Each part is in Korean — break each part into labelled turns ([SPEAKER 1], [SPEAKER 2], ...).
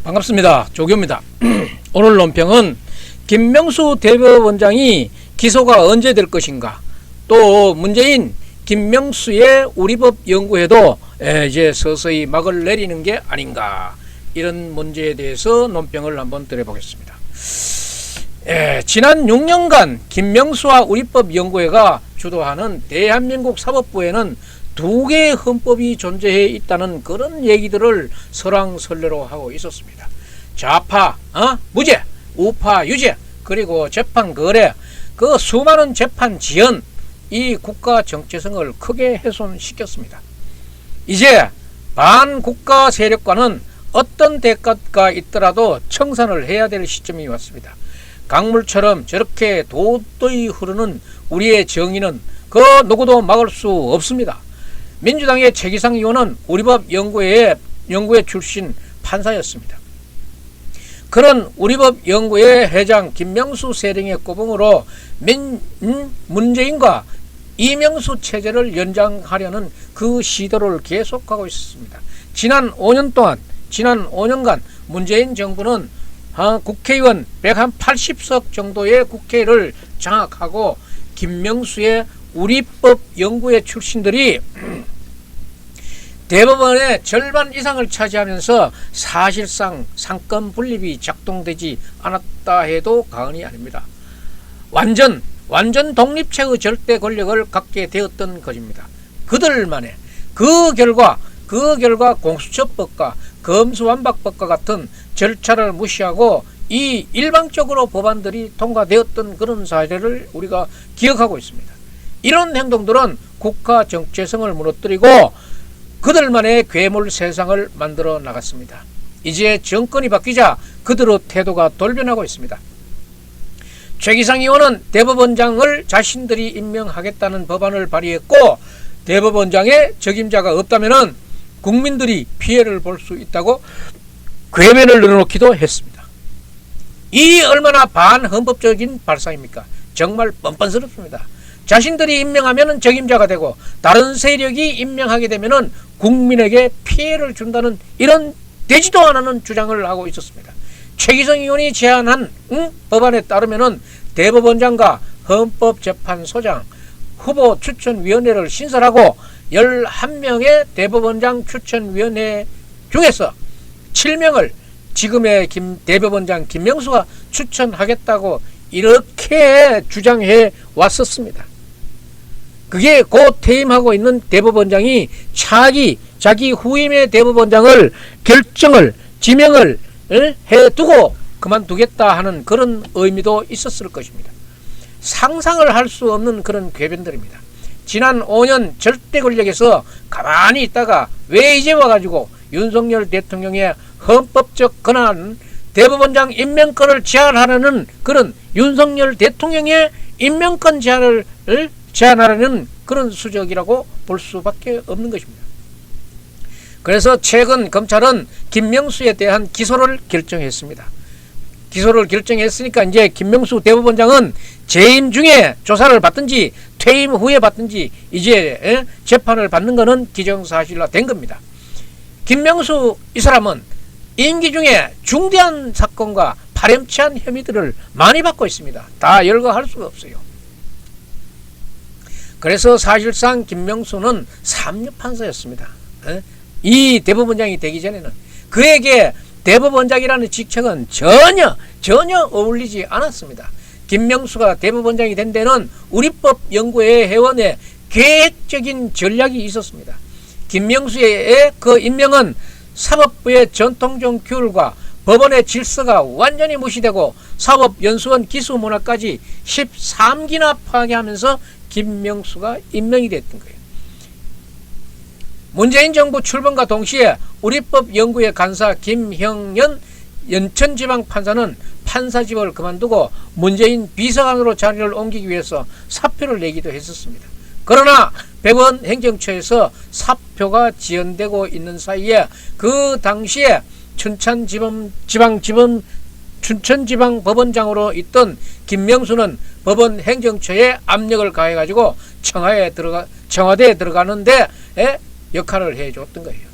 [SPEAKER 1] 반갑습니다. 조교입니다. 오늘 논평은 김명수 대법원장이 기소가 언제 될 것인가, 또 문재인 김명수의 우리법 연구에도 이제 서서히 막을 내리는 게 아닌가, 이런 문제에 대해서 논평을 한번 드려보겠습니다. 지난 6년간 김명수와 우리법 연구회가 주도하는 대한민국 사법부에는 두 개의 헌법이 존재해 있다는 그런 얘기들을 설왕설래로 하고 있었습니다. 좌파 무죄, 우파 유죄, 그리고 재판 거래, 그 수많은 재판 지연, 이 국가 정체성을 크게 훼손시켰습니다. 이제 반국가 세력과는 어떤 대가가 있더라도 청산을 해야 될 시점이 왔습니다. 강물처럼 저렇게 도도히 흐르는 우리의 정의는 그 누구도 막을 수 없습니다. 민주당의 최기상 의원은 우리법 연구회 출신 판사였습니다. 그런 우리법 연구회 회장 김명수 세령의 꼬봉으로 문재인과 이명수 체제를 연장하려는 그 시도를 계속하고 있었습니다. 지난 5년간 문재인 정부는 국회의원 180석 정도의 국회를 장악하고 김명수의 우리법 연구회 출신들이 대법원의 절반 이상을 차지하면서 사실상 상권 분립이 작동되지 않았다 해도 과언이 아닙니다. 완전 독립체의 절대 권력을 갖게 되었던 것입니다. 그들만의 그 결과 공수처법과 검수완박법과 같은 절차를 무시하고 이 일방적으로 법안들이 통과되었던 그런 사례를 우리가 기억하고 있습니다. 이런 행동들은 국가 정체성을 무너뜨리고 그들만의 괴물 세상을 만들어 나갔습니다. 이제 정권이 바뀌자 그들의 태도가 돌변하고 있습니다. 최기상 의원은 대법원장을 자신들이 임명하겠다는 법안을 발의했고, 대법원장의 적임자가 없다면 국민들이 피해를 볼 수 있다고 궤변을 늘어놓기도 했습니다. 이 얼마나 반헌법적인 발상입니까? 정말 뻔뻔스럽습니다. 자신들이 임명하면 적임자가 되고 다른 세력이 임명하게 되면 국민에게 피해를 준다는 이런 되지도 않은 주장을 하고 있었습니다. 최기성 의원이 제안한 법안에 따르면 대법원장과 헌법재판소장 후보 추천위원회를 신설하고 11명의 대법원장 추천위원회 중에서 7명을 지금의 대법원장 김명수가 추천하겠다고 이렇게 주장해 왔었습니다. 그게 곧 퇴임하고 있는 대법원장이 자기 후임의 대법원장을 지명을 해두고 그만두겠다 하는 그런 의미도 있었을 것입니다. 상상을 할 수 없는 그런 궤변들입니다. 지난 5년 절대 권력에서 가만히 있다가 왜 이제 와가지고 윤석열 대통령의 헌법적 권한 대법원장 임명권을 제한하려는 그런 윤석열 대통령의 임명권 제한하려는 그런 수적이라고 볼 수밖에 없는 것입니다. 그래서 최근 검찰은 김명수에 대한 기소를 결정했습니다. 기소를 결정했으니까 이제 김명수 대법원장은 재임 중에 조사를 받든지 퇴임 후에 받든지 이제 재판을 받는 것은 기정사실화 된 겁니다. 김명수 이 사람은 임기 중에 중대한 사건과 파렴치한 혐의들을 많이 받고 있습니다. 다 열거할 수가 없어요. 그래서 사실상 김명수는 3류 판사였습니다. 이 대법원장이 되기 전에는 그에게 대법원장이라는 직책은 전혀 어울리지 않았습니다. 김명수가 대법원장이 된 데는 우리법 연구회 회원의 계획적인 전략이 있었습니다. 김명수의 그 임명은 사법부의 전통적 규율과 법원의 질서가 완전히 무시되고 사법연수원 기수문화까지 13기나 파괴하면서 김명수가 임명이 됐던 거예요. 문재인 정부 출범과 동시에 우리법 연구회 간사 김형연 연천지방판사는 판사직을 그만두고 문재인 비서관으로 자리를 옮기기 위해서 사표를 내기도 했었습니다. 그러나 백원 행정처에서 사표가 지연되고 있는 사이에 그 당시에 춘천지방법원장으로 있던 김명수는 법원 행정처에 압력을 가해가지고 청와대에 들어가는데 역할을 해줬던 거예요.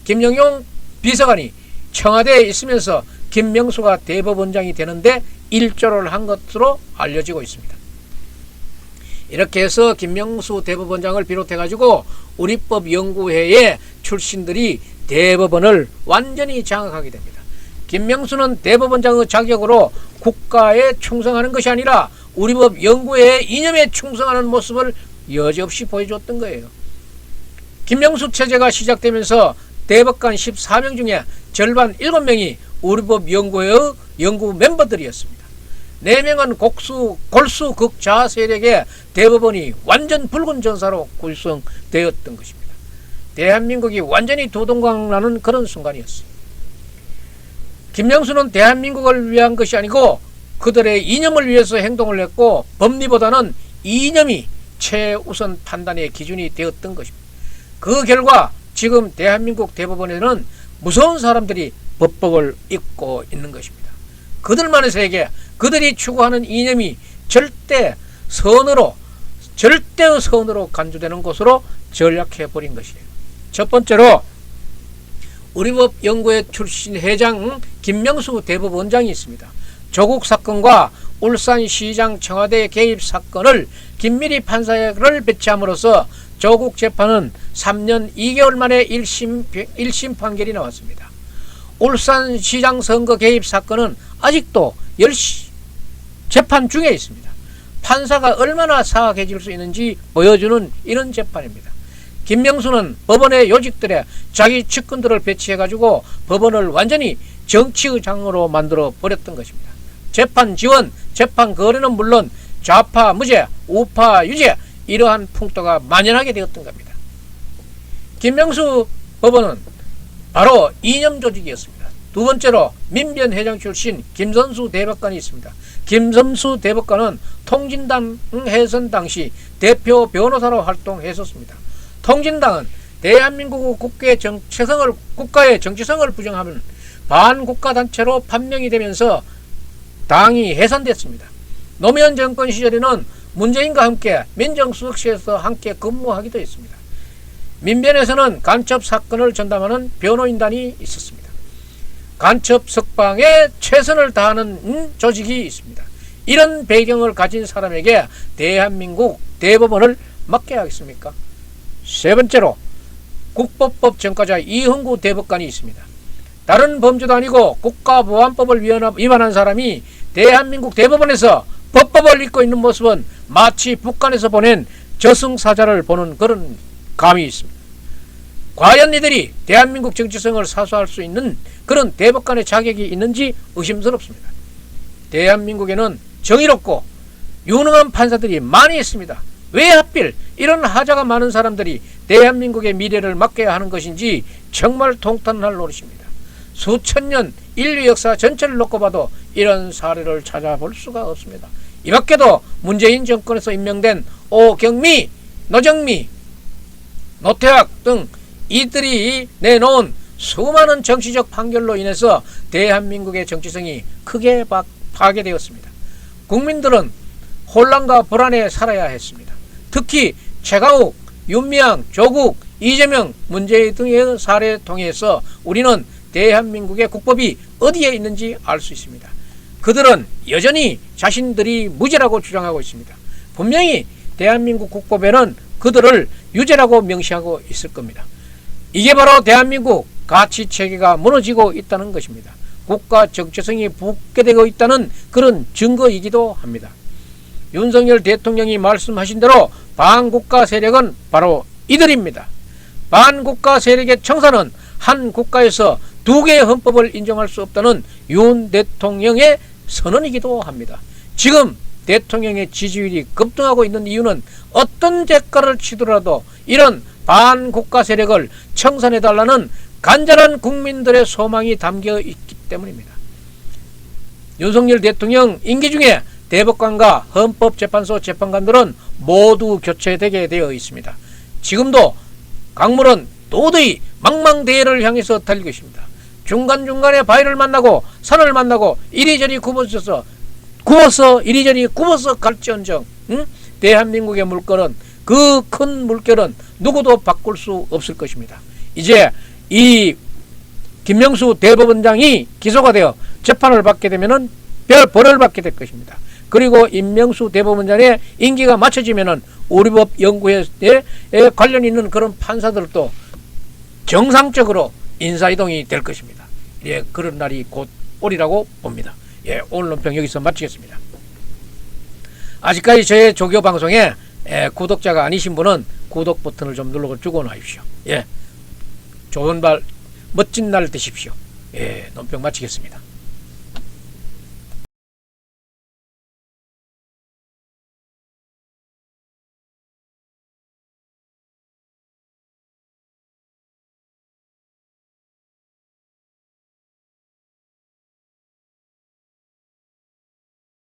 [SPEAKER 1] 김영용 비서관이 청와대에 있으면서 김명수가 대법원장이 되는데 일조를 한 것으로 알려지고 있습니다. 이렇게 해서 김명수 대법원장을 비롯해 가지고 우리법연구회의 출신들이 대법원을 완전히 장악하게 됩니다. 김명수는 대법원장의 자격으로 국가에 충성하는 것이 아니라 우리법연구회의 이념에 충성하는 모습을 여지없이 보여줬던 거예요. 김명수 체제가 시작되면서 대법관 14명 중에 절반 7명이 우리법연구회의 연구 멤버들이었습니다. 4명은 골수 극좌 세력의 대법원이 완전 붉은 전사로 구성되었던 것입니다. 대한민국이 완전히 도동강 나는 그런 순간이었어요. 김명수는 대한민국을 위한 것이 아니고 그들의 이념을 위해서 행동을 했고 법리보다는 이념이 최우선 판단의 기준이 되었던 것입니다. 그 결과 지금 대한민국 대법원에는 무서운 사람들이 법복을 입고 있는 것입니다. 그들만의 세계, 그들이 추구하는 이념이 절대의 선으로 간주되는 것으로 전락해버린 것이에요. 첫 번째로 우리법연구회 출신 회장 김명수 대법원장이 있습니다. 조국 사건과 울산시장 청와대 개입 사건을 김미리 판사를 배치함으로써 조국 재판은 3년 2개월 만에 1심 판결이 나왔습니다. 울산시장 선거 개입 사건은 아직도 재판 중에 있습니다. 판사가 얼마나 사악해질 수 있는지 보여주는 이런 재판입니다. 김명수는 법원의 요직들에 자기 측근들을 배치해가지고 법원을 완전히 정치의장으로 만들어 버렸던 것입니다. 재판 지원, 재판 거래는 물론 좌파 무죄, 우파 유죄 이러한 풍토가 만연하게 되었던 겁니다. 김명수 법원은 바로 이념 조직이었습니다. 두 번째로 민변회장 출신 김선수 대법관이 있습니다. 김선수 대법관은 통진당 해산 당시 대표 변호사로 활동했었습니다. 통진당은 대한민국 국가의 정치성을 부정하는 반국가단체로 판명이 되면서 당이 해산됐습니다. 노무현 정권 시절에는 문재인과 함께 민정수석실에서 함께 근무하기도 했습니다. 민변에서는 간첩 사건을 전담하는 변호인단이 있었습니다. 간첩 석방에 최선을 다하는 조직이 있습니다. 이런 배경을 가진 사람에게 대한민국 대법원을 맡겨야 하겠습니까? 세 번째로 국법법 전과자 이흥구 대법관이 있습니다. 다른 범죄도 아니고 국가보안법을 위반한 사람이 대한민국 대법원에서 법법을 읽고 있는 모습은 마치 북한에서 보낸 저승사자를 보는 그런 감이 있습니다. 과연 이들이 대한민국 정치성을 사수할 수 있는 그런 대법관의 자격이 있는지 의심스럽습니다. 대한민국에는 정의롭고 유능한 판사들이 많이 있습니다. 왜 하필 이런 하자가 많은 사람들이 대한민국의 미래를 맡겨야 하는 것인지 정말 통탄할 노릇입니다. 수천 년 인류 역사 전체를 놓고 봐도 이런 사례를 찾아볼 수가 없습니다. 이 밖에도 문재인 정권에서 임명된 오경미, 노정미, 노태학 등 이들이 내놓은 수많은 정치적 판결로 인해서 대한민국의 정치성이 크게 파괴되었습니다. 국민들은 혼란과 불안에 살아야 했습니다. 특히 최강욱, 윤미향, 조국, 이재명, 문재인 등의 사례를 통해서 우리는 대한민국의 국법이 어디에 있는지 알 수 있습니다. 그들은 여전히 자신들이 무죄라고 주장하고 있습니다. 분명히 대한민국 국법에는 그들을 유죄라고 명시하고 있을 겁니다. 이게 바로 대한민국 가치체계가 무너지고 있다는 것입니다. 국가 정체성이 붕괴되고 있다는 그런 증거이기도 합니다. 윤석열 대통령이 말씀하신 대로 반국가 세력은 바로 이들입니다. 반국가 세력의 청사는 한 국가에서 두 개의 헌법을 인정할 수 없다는 윤 대통령의 선언이기도 합니다. 지금 대통령의 지지율이 급등하고 있는 이유는 어떤 대가를 치더라도 이런 반국가 세력을 청산해달라는 간절한 국민들의 소망이 담겨 있기 때문입니다. 윤석열 대통령 임기 중에 대법관과 헌법재판소 재판관들은 모두 교체되게 되어 있습니다. 지금도 강물은 도저히 망망대해를 향해서 달리고 있습니다. 중간중간에 바위를 만나고 산을 만나고 이리저리 굽어서 이리저리 굽어서 갈지언정 대한민국의 물결은 그 큰 물결은 누구도 바꿀 수 없을 것입니다. 이제 이 김명수 대법원장이 기소가 되어 재판을 받게 되면은 벌을 받게 될 것입니다. 그리고 임명수 대법원장의 임기가 맞춰지면은 우리법 연구회에 관련 있는 그런 판사들도 정상적으로 인사이동이 될 것입니다. 예, 그런 날이 곧 오리라고 봅니다. 예, 오늘 논평 여기서 마치겠습니다. 아직까지 저의 조교 방송에 구독자가 아니신 분은 구독 버튼을 좀 눌러주고 나십시오. 예, 좋은 날, 멋진 날 되십시오. 예, 논평 마치겠습니다.